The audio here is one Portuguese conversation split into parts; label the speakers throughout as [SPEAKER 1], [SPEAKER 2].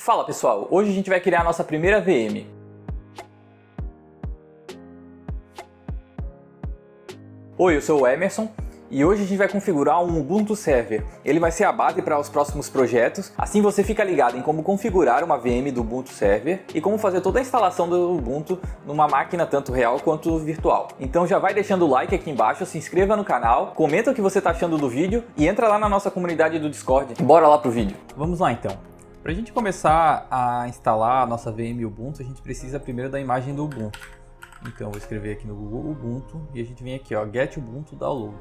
[SPEAKER 1] Fala pessoal, hoje a gente vai criar a nossa primeira VM. Oi, eu sou o Emerson e hoje a gente vai configurar um Ubuntu Server. Ele vai ser a base para os próximos projetos, assim você fica ligado em como configurar uma VM do Ubuntu Server e como fazer toda a instalação do Ubuntu numa máquina tanto real quanto virtual. Então já vai deixando o like aqui embaixo, se inscreva no canal, comenta o que você está achando do vídeo e entra lá na nossa comunidade do Discord. Bora lá pro vídeo. Vamos lá então. Para a gente começar a instalar a nossa VM Ubuntu, a gente precisa primeiro da imagem do Ubuntu. Então eu vou escrever aqui no Google Ubuntu e a gente vem aqui, ó, Get Ubuntu Download.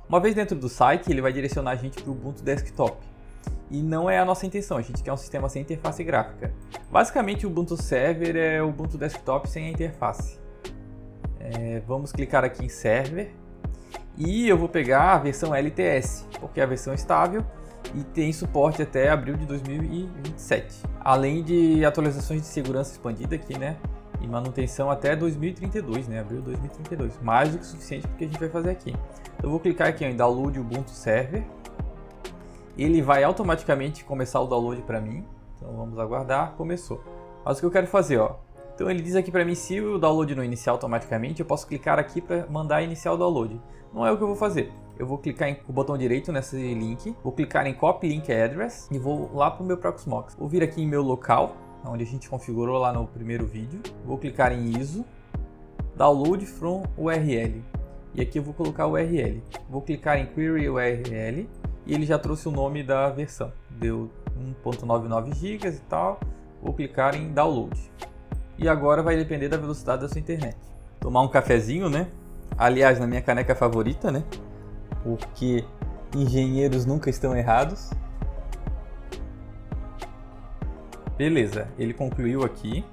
[SPEAKER 1] Uma vez dentro do site, ele vai direcionar a gente para o Ubuntu Desktop. E não é a nossa intenção, a gente quer um sistema sem interface gráfica. Basicamente o Ubuntu Server é o Ubuntu Desktop sem a interface. Vamos clicar aqui em Server e eu vou pegar a versão LTS, porque é a versão estável e tem suporte até abril de 2027. Além de atualizações de segurança expandida aqui, né? E manutenção até 2032, né? Abril de 2032. Mais do que suficiente porque a gente vai fazer aqui. Eu vou clicar aqui em Download Ubuntu Server. Ele vai automaticamente começar o download para mim. Então vamos aguardar. Começou. Mas o que eu quero fazer, ó. Então ele diz aqui para mim, se o download não iniciar automaticamente, eu posso clicar aqui para mandar iniciar o download. Não é o que eu vou fazer. Eu vou clicar com o botão direito nesse link, vou clicar em Copy Link Address e vou lá para o meu Proxmox. Vou vir aqui em meu local, onde a gente configurou lá no primeiro vídeo. Vou clicar em ISO, Download from URL. E aqui eu vou colocar o URL. Vou clicar em Query URL e ele já trouxe o nome da versão. Deu 1.99 GB e tal. Vou clicar em Download. E agora vai depender da velocidade da sua internet. Tomar um cafezinho, né? Aliás, na minha caneca favorita, né? Porque engenheiros nunca estão errados. Beleza, ele concluiu aqui.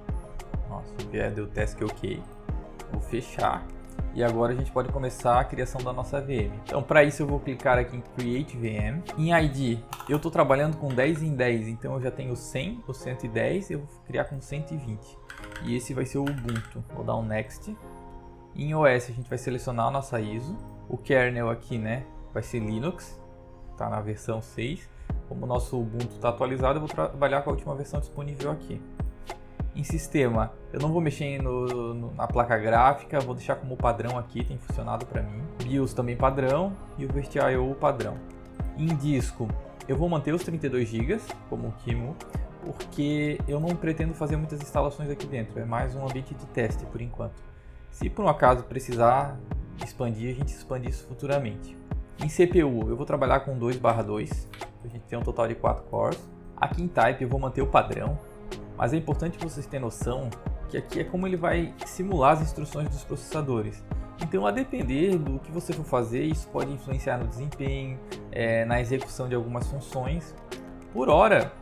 [SPEAKER 1] Nossa, deu task OK. Vou fechar. E agora a gente pode começar a criação da nossa VM. Então, para isso eu vou clicar aqui em Create VM. Em ID, eu estou trabalhando com 10 em 10, então eu já tenho 100 ou 110, eu vou criar com 120. E esse vai ser o Ubuntu. Vou dar um Next. Em OS a gente vai selecionar a nossa ISO. O kernel aqui, né, vai ser Linux. Está na versão 6. Como o nosso Ubuntu está atualizado, eu vou trabalhar com a última versão disponível aqui. Em sistema, eu não vou mexer na placa gráfica, vou deixar como padrão aqui, tem funcionado para mim. BIOS também padrão e o VirtIO padrão. Em disco, eu vou manter os 32 GB como o QEMU, porque eu não pretendo fazer muitas instalações aqui dentro, é mais um ambiente de teste por enquanto. Se por um acaso precisar expandir, a gente expande isso futuramente. Em CPU, eu vou trabalhar com 2/2, a gente tem um total de 4 cores. Aqui em Type eu vou manter o padrão, mas é importante vocês terem noção que aqui é como ele vai simular as instruções dos processadores. Então, a depender do que você for fazer, isso pode influenciar no desempenho, na execução de algumas funções. Por hora,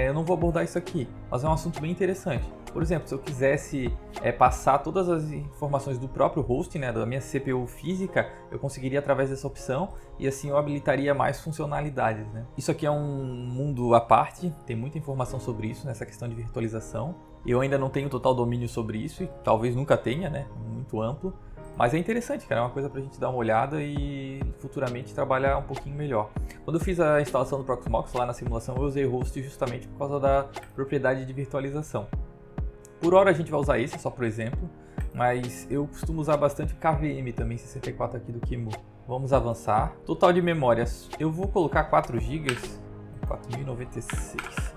[SPEAKER 1] eu não vou abordar isso aqui, mas é um assunto bem interessante. Por exemplo, se eu quisesse passar todas as informações do próprio host, né, da minha CPU física, eu conseguiria através dessa opção e assim eu habilitaria mais funcionalidades, né? Isso aqui é um mundo à parte, tem muita informação sobre isso, nessa questão de virtualização. Eu ainda não tenho total domínio sobre isso e talvez nunca tenha, né? Muito amplo. Mas é interessante, cara, é uma coisa pra gente dar uma olhada e futuramente trabalhar um pouquinho melhor. Quando eu fiz a instalação do Proxmox lá na simulação, eu usei host justamente por causa da propriedade de virtualização. Por hora a gente vai usar esse, só por exemplo, mas eu costumo usar bastante o KVM também, 64 aqui do QEMU. Vamos avançar. Total de memórias, eu vou colocar 4 GB, 4096,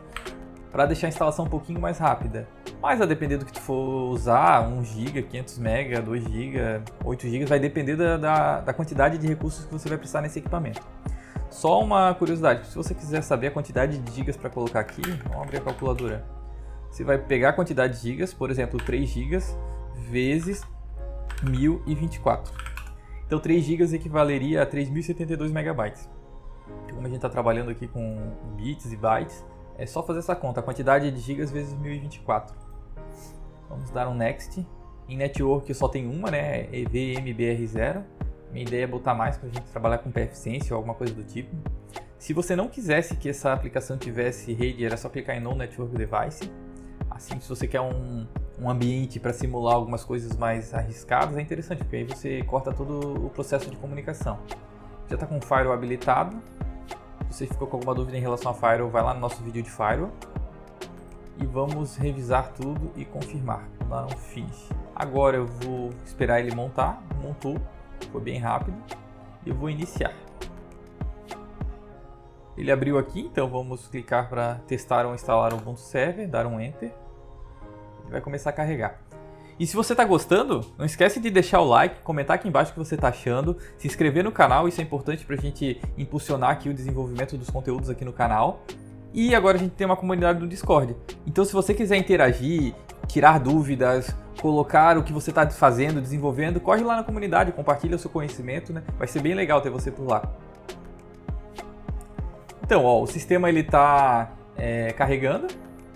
[SPEAKER 1] para deixar a instalação um pouquinho mais rápida. Mas a depender do que tu for usar, 1 GB, 500 MB, 2 GB, 8 GB, vai depender da quantidade de recursos que você vai precisar nesse equipamento. Só uma curiosidade, se você quiser saber a quantidade de gigas para colocar aqui, vamos abrir a calculadora. Você vai pegar a quantidade de gigas, por exemplo, 3 GB vezes 1024. Então 3 GB equivaleria a 3072 MB. Como a gente está trabalhando aqui com bits e bytes, é só fazer essa conta, a quantidade de gigas vezes 1024. Vamos dar um Next. Em Network só tem uma, né? EVMBR0. Minha ideia é botar mais para a gente trabalhar com PFSense ou alguma coisa do tipo. Se você não quisesse que essa aplicação tivesse rede, era só clicar em No Network Device. Assim, se você quer um ambiente para simular algumas coisas mais arriscadas, é interessante, porque aí você corta todo o processo de comunicação. Já está com o Firewall habilitado. Se você ficou com alguma dúvida em relação a Firewall, vai lá no nosso vídeo de Firewall. e vamos revisar tudo e confirmar. Vou dar um finish. Agora eu vou esperar ele montar. Montou, foi bem rápido. E eu vou iniciar. Ele abriu aqui, então vamos clicar para testar ou instalar o Ubuntu Server, dar um Enter. Ele vai começar a carregar. E se você está gostando, não esquece de deixar o like, comentar aqui embaixo o que você está achando, se inscrever no canal, isso é importante para a gente impulsionar aqui o desenvolvimento dos conteúdos aqui no canal. E agora a gente tem uma comunidade do Discord. Então se você quiser interagir, tirar dúvidas, colocar o que você está fazendo, desenvolvendo, corre lá na comunidade, compartilha o seu conhecimento, né? Vai ser bem legal ter você por lá. Então, ó, o sistema ele está carregando,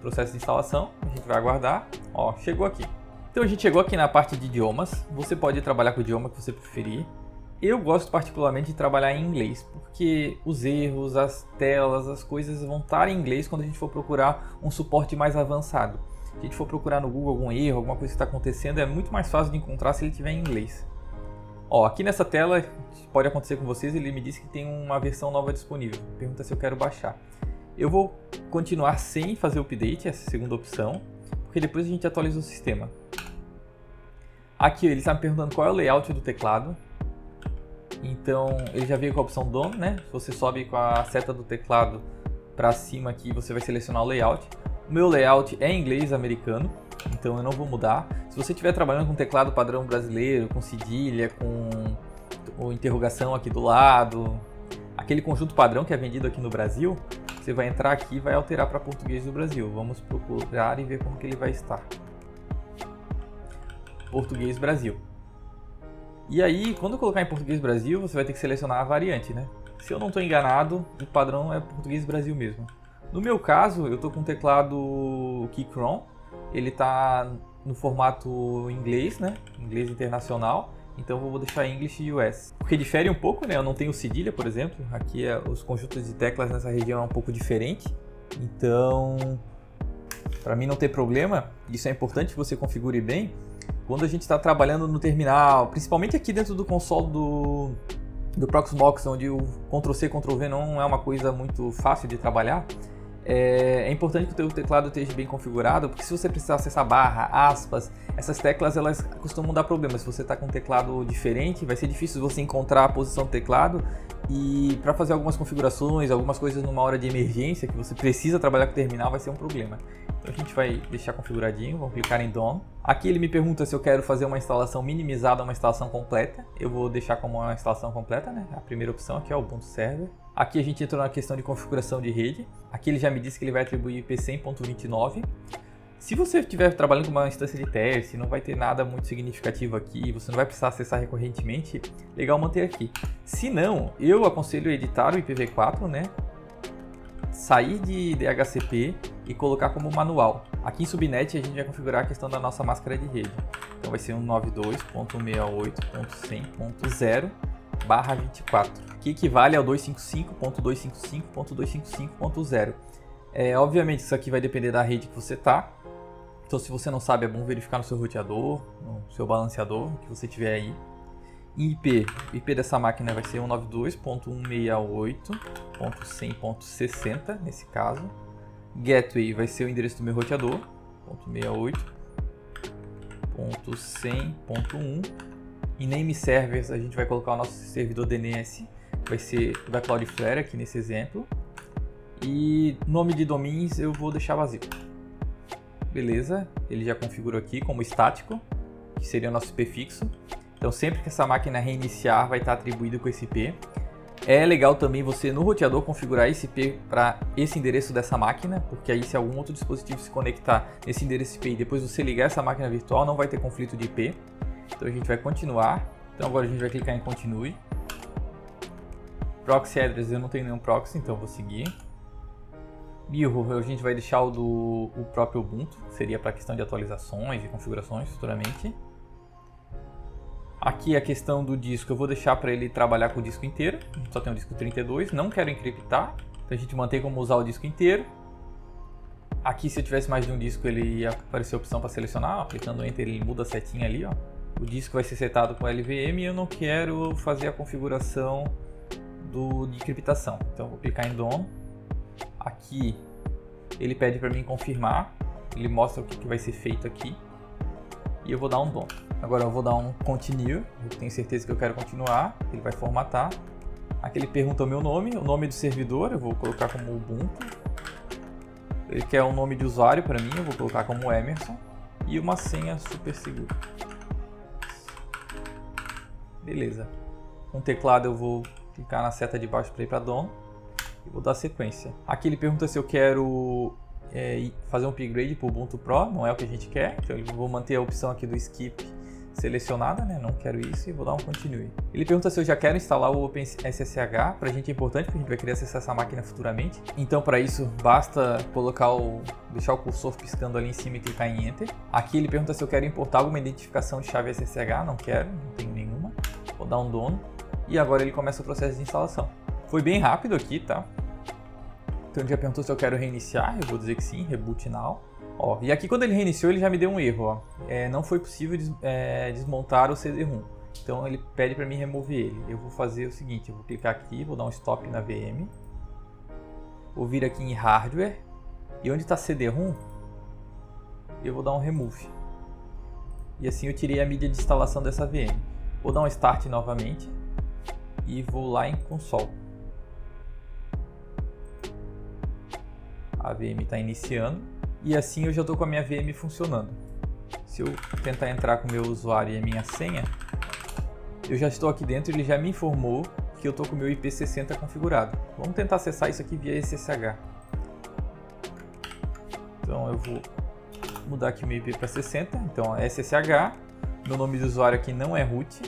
[SPEAKER 1] processo de instalação, a gente vai aguardar. Ó, chegou aqui. Então a gente chegou aqui na parte de idiomas, você pode trabalhar com o idioma que você preferir. Eu gosto particularmente de trabalhar em inglês, porque os erros, as telas, as coisas vão estar em inglês quando a gente for procurar um suporte mais avançado. Se a gente for procurar no Google algum erro, alguma coisa que está acontecendo, é muito mais fácil de encontrar se ele estiver em inglês. Ó, aqui nessa tela, pode acontecer com vocês, ele me disse que tem uma versão nova disponível. Pergunta se eu quero baixar. Eu vou continuar sem fazer o update, essa segunda opção, porque depois a gente atualiza o sistema. Aqui ele está me perguntando qual é o layout do teclado. Então ele já veio com a opção DOM, né? Você sobe com a seta do teclado para cima aqui, você vai selecionar o layout. O meu layout é em inglês americano, então eu não vou mudar. Se você estiver trabalhando com teclado padrão brasileiro, com cedilha, com interrogação aqui do lado, aquele conjunto padrão que é vendido aqui no Brasil, você vai entrar aqui e vai alterar para português do Brasil. Vamos procurar e ver como que ele vai estar. Português Brasil. E aí, quando eu colocar em Português Brasil, você vai ter que selecionar a variante, né? Se eu não estou enganado, o padrão é Português Brasil mesmo. No meu caso, eu estou com o teclado Keychron. Ele está no formato inglês, né? Inglês internacional. Então eu vou deixar English US. Porque difere um pouco, né? Eu não tenho cedilha, por exemplo. Aqui os conjuntos de teclas nessa região é um pouco diferente. Então, para mim não ter problema, isso é importante que você configure bem. Quando a gente está trabalhando no terminal, principalmente aqui dentro do console do Proxmox, onde o Ctrl+C, Ctrl+V não é uma coisa muito fácil de trabalhar, é importante que o teu teclado esteja bem configurado, porque se você precisar acessar barra, aspas, essas teclas elas costumam dar problemas. Se você está com um teclado diferente, vai ser difícil você encontrar a posição do teclado, e para fazer algumas configurações, algumas coisas numa hora de emergência, que você precisa trabalhar com o terminal, vai ser um problema. Então a gente vai deixar configuradinho, vamos clicar em DOM. Aqui ele me pergunta se eu quero fazer uma instalação minimizada ou uma instalação completa. Eu vou deixar como uma instalação completa, né? A primeira opção aqui é o Ubuntu Server. Aqui a gente entrou na questão de configuração de rede. Aqui ele já me disse que ele vai atribuir IP 100.29. Se você estiver trabalhando com uma instância de teste, não vai ter nada muito significativo aqui, você não vai precisar acessar recorrentemente, legal manter aqui. Se não, eu aconselho editar o IPv4, né? Sair de DHCP e colocar como manual. Aqui em subnet a gente vai configurar a questão da nossa máscara de rede. Então vai ser 192.168.100.0/24, que equivale ao 255.255.255.0. Obviamente isso aqui vai depender da rede que você está. Então se você não sabe, é bom verificar no seu roteador, no seu balanceador, que você tiver aí. IP dessa máquina vai ser 192.168.100.60 nesse caso. Gateway vai ser o endereço do meu roteador, 168.100.1. E name servers a gente vai colocar o nosso servidor DNS, vai ser da Cloudflare aqui nesse exemplo. E nome de domínios eu vou deixar vazio. Beleza, ele já configurou aqui como estático, que seria o nosso IP fixo. Então sempre que essa máquina reiniciar vai estar atribuído com esse IP. É legal também você no roteador configurar esse IP para esse endereço dessa máquina, porque aí se algum outro dispositivo se conectar nesse endereço IP e depois você ligar essa máquina virtual, não vai ter conflito de IP. Então a gente vai continuar. Então agora a gente vai clicar em continue. Proxy address, eu não tenho nenhum proxy, então eu vou seguir. Mirror, a gente vai deixar o próprio Ubuntu, seria para questão de atualizações e configurações futuramente. Aqui a questão do disco, eu vou deixar para ele trabalhar com o disco inteiro, só tem o disco 32, não quero encriptar, então a gente mantém como usar o disco inteiro. Aqui se eu tivesse mais de um disco ele ia aparecer a opção para selecionar, aplicando Enter ele muda a setinha ali, ó. O disco vai ser setado com LVM e eu não quero fazer a configuração de encriptação, então eu vou clicar em DOM. Aqui ele pede para mim confirmar ele mostra o que vai ser feito aqui. E eu vou dar um done. Agora eu vou dar um continue, eu tenho certeza que eu quero continuar, ele vai formatar. Aqui ele pergunta o meu nome, o nome do servidor, eu vou colocar como Ubuntu. Ele quer um nome de usuário para mim, eu vou colocar como Emerson. E uma senha super segura. Beleza. Com o teclado eu vou clicar na seta de baixo para ir para done. E vou dar sequência. Aqui ele pergunta se eu quero fazer um upgrade para o Ubuntu Pro, não é o que a gente quer. Então eu vou manter a opção aqui do skip selecionada, né? Não quero isso e vou dar um continue. Ele pergunta se eu já quero instalar o OpenSSH. Para a gente é importante porque a gente vai querer acessar essa máquina futuramente. Então para isso basta deixar o cursor piscando ali em cima e clicar em Enter. Aqui ele pergunta se eu quero importar alguma identificação de chave SSH. Não quero, não tenho nenhuma. Vou dar um done e agora ele começa o processo de instalação. Foi bem rápido aqui, tá? Então ele já perguntou se eu quero reiniciar, eu vou dizer que sim, reboot now. Ó, e aqui quando ele reiniciou ele já me deu um erro, ó. Não foi possível desmontar o CD-ROM. Então ele pede para mim remover ele. Eu vou fazer o seguinte, eu vou clicar aqui, vou dar um stop na VM. Vou vir aqui em hardware. E onde está CD-ROM, eu vou dar um remove. E assim eu tirei a mídia de instalação dessa VM. Vou dar um start novamente. E vou lá em console. A VM está iniciando e assim eu já estou com a minha VM funcionando. Se eu tentar entrar com o meu usuário e a minha senha, eu já estou aqui dentro e ele já me informou que eu estou com o meu IP60 configurado. Vamos tentar acessar isso aqui via SSH. Então eu vou mudar aqui o meu IP para 60, então é SSH, meu nome de usuário aqui não é root.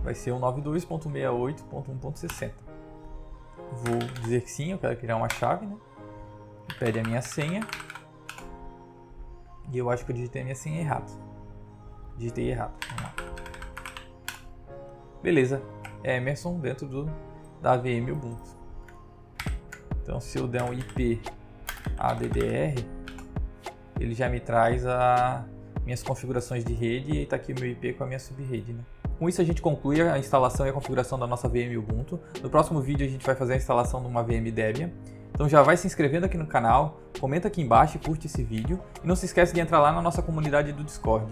[SPEAKER 1] Vai ser 192.68.1.60. Vou dizer que sim, eu quero criar uma chave, né? Pede a minha senha. E eu acho que eu digitei a minha senha errado. Digitei errado. Vamos lá. Beleza. É Emerson dentro da VM Ubuntu. Então se eu der um IP ADDR, ele já me traz as minhas configurações de rede e está aqui o meu IP com a minha subrede, né? Com isso a gente conclui a instalação e a configuração da nossa VM Ubuntu. No próximo vídeo a gente vai fazer a instalação de uma VM Debian. Então já vai se inscrevendo aqui no canal, comenta aqui embaixo e curte esse vídeo. E não se esquece de entrar lá na nossa comunidade do Discord.